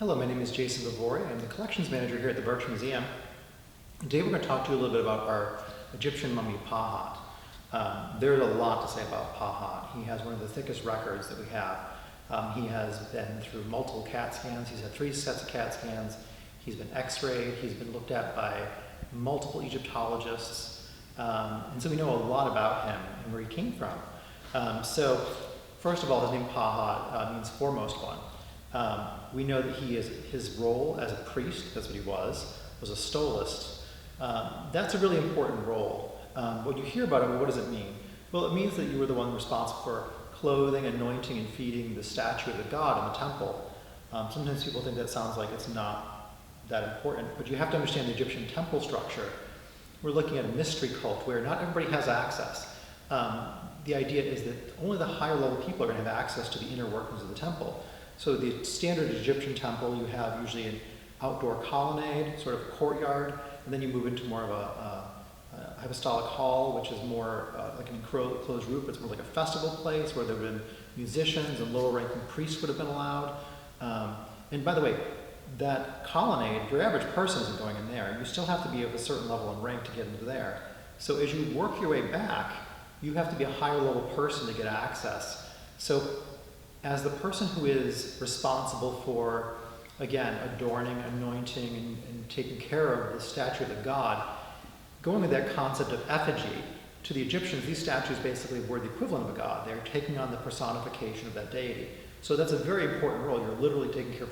Hello, my name is Jason Vavori. I'm the collections manager here at the Berkshire Museum. Today we're going to talk to you a little bit about our Egyptian mummy Pahat. There's a lot to say about Pahat. He has one of the thickest records that we have. He has been through multiple CAT scans. He's had 3 sets of CAT scans. He's been x-rayed. He's been looked at by multiple Egyptologists. And so we know a lot about him and where he came from. So first of all, his name Pahat means foremost one. We know that his role as a priest, that's what he was a stolist. That's a really important role. When you hear about it, what does it mean? Well, it means that you were the one responsible for clothing, anointing, and feeding the statue of the god in the temple. Sometimes people think that sounds like it's not that important, but you have to understand the Egyptian temple structure. We're looking at a mystery cult where not everybody has access. The idea is that only the higher level people are going to have access to the inner workings of the temple. So the standard Egyptian temple, you have usually an outdoor colonnade, sort of a courtyard, and then you move into more of a hypostolic hall, which is more like an enclosed roof. It's more like a festival place where there would have been musicians and lower-ranking priests would have been allowed. And by the way, that colonnade, your average person isn't going in there. You still have to be of a certain level and rank to get into there. So as you work your way back, you have to be a higher level person to get access. So as the person who is responsible for, again, adorning, anointing, and taking care of the statue of the god, going with that concept of effigy, to the Egyptians, these statues basically were the equivalent of a god. They're taking on the personification of that deity. So that's a very important role. You're literally taking care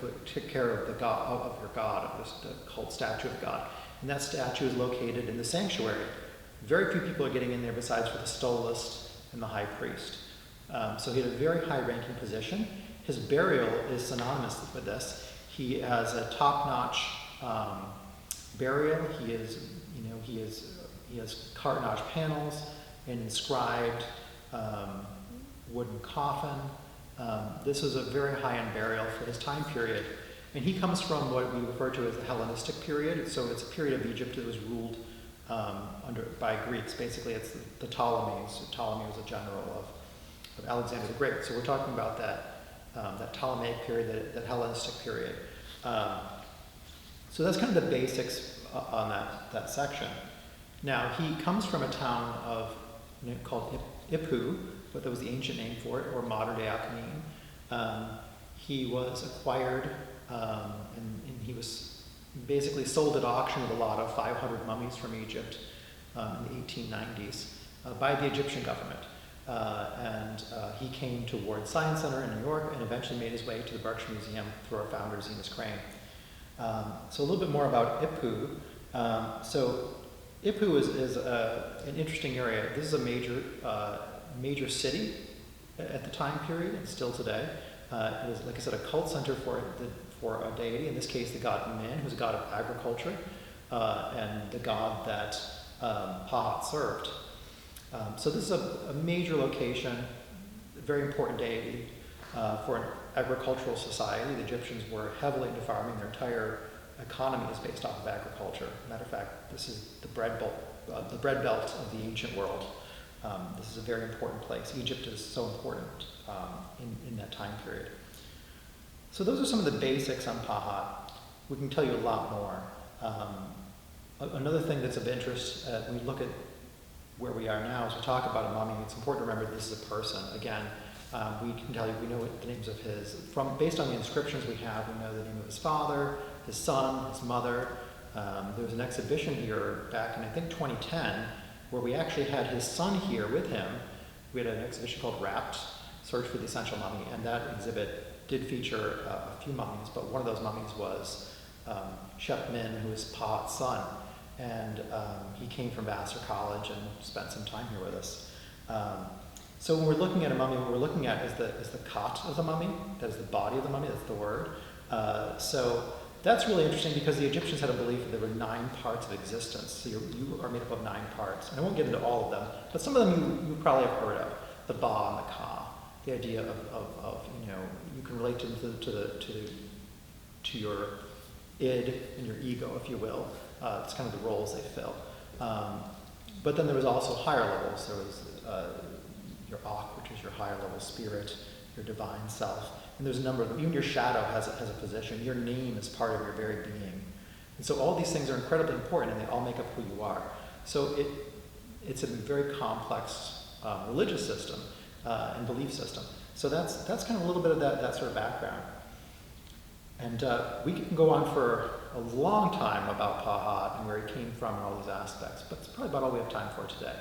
of the god, of your god, of this cult statue of God. And that statue is located in the sanctuary. Very few people are getting in there besides for the stolist and the high priest. So he had a very high-ranking position. His burial is synonymous with this. He has a top-notch burial. He has cartonnage panels, an inscribed wooden coffin. This is a very high-end burial for his time period. And he comes from what we refer to as the Hellenistic period. So it's a period of Egypt that was ruled by Greeks. Basically, it's the Ptolemies. Ptolemy was a general of Alexander the Great. So we're talking about that Ptolemaic period, that Hellenistic period. So that's kind of the basics on that section. Now, he comes from a town called Ipu, but that was the ancient name for it, or modern-day Achaemenid. He was acquired, and he was basically sold at auction with a lot of 500 mummies from Egypt in the 1890s by the Egyptian government. He came to Ward Science Center in New York and eventually made his way to the Berkshire Museum through our founder, Zenas Crane. So a little bit more about Ipu. So Ipu is an interesting area. This is a major city at the time period and still today. It is, like I said, a cult center for a deity, in this case the god Min, who's a god of agriculture, and the god that Pahat served. So this is a major location, a very important deity for an agricultural society. The Egyptians were heavily into farming. Their entire economy is based off of agriculture. Matter of fact, this is the bread belt of the ancient world. This is a very important place. Egypt is so important in that time period. So those are some of the basics on Pahat. We can tell you a lot more. Another thing that's of interest, when we look at where we are now, as we talk about a mummy, it's important to remember this is a person. Again, we can tell you, we know the names of based on the inscriptions we have, we know the name of his father, his son, his mother. There was an exhibition here back in, I think, 2010, where we actually had his son here with him. We had an exhibition called Wrapped, Search for the Essential Mummy, and that exhibit did feature a few mummies, but one of those mummies was Shep Min, who is Pahat's son. And he came from Vassar College and spent some time here with us. So when we're looking at a mummy, what we're looking at is the khat of the mummy. That is the body of the mummy, that's the word. So that's really interesting because the Egyptians had a belief that there were 9 parts of existence. So you are made up of 9 parts. And I won't get into all of them, but some of them you probably have heard of. The ba and the ka. The idea of you can relate to your id and your ego, if you will. It's kind of the roles they fill. But then there was also higher levels. There was your Akh, which is your higher level spirit, your divine self. And there's a number of them. Even your shadow has a position. Your name is part of your very being. And so all these things are incredibly important, and they all make up who you are. So it's a very complex religious system and belief system. So that's kind of a little bit of that sort of background. And we can go on for a long time about Pahat and where he came from and all these aspects, but it's probably about all we have time for today.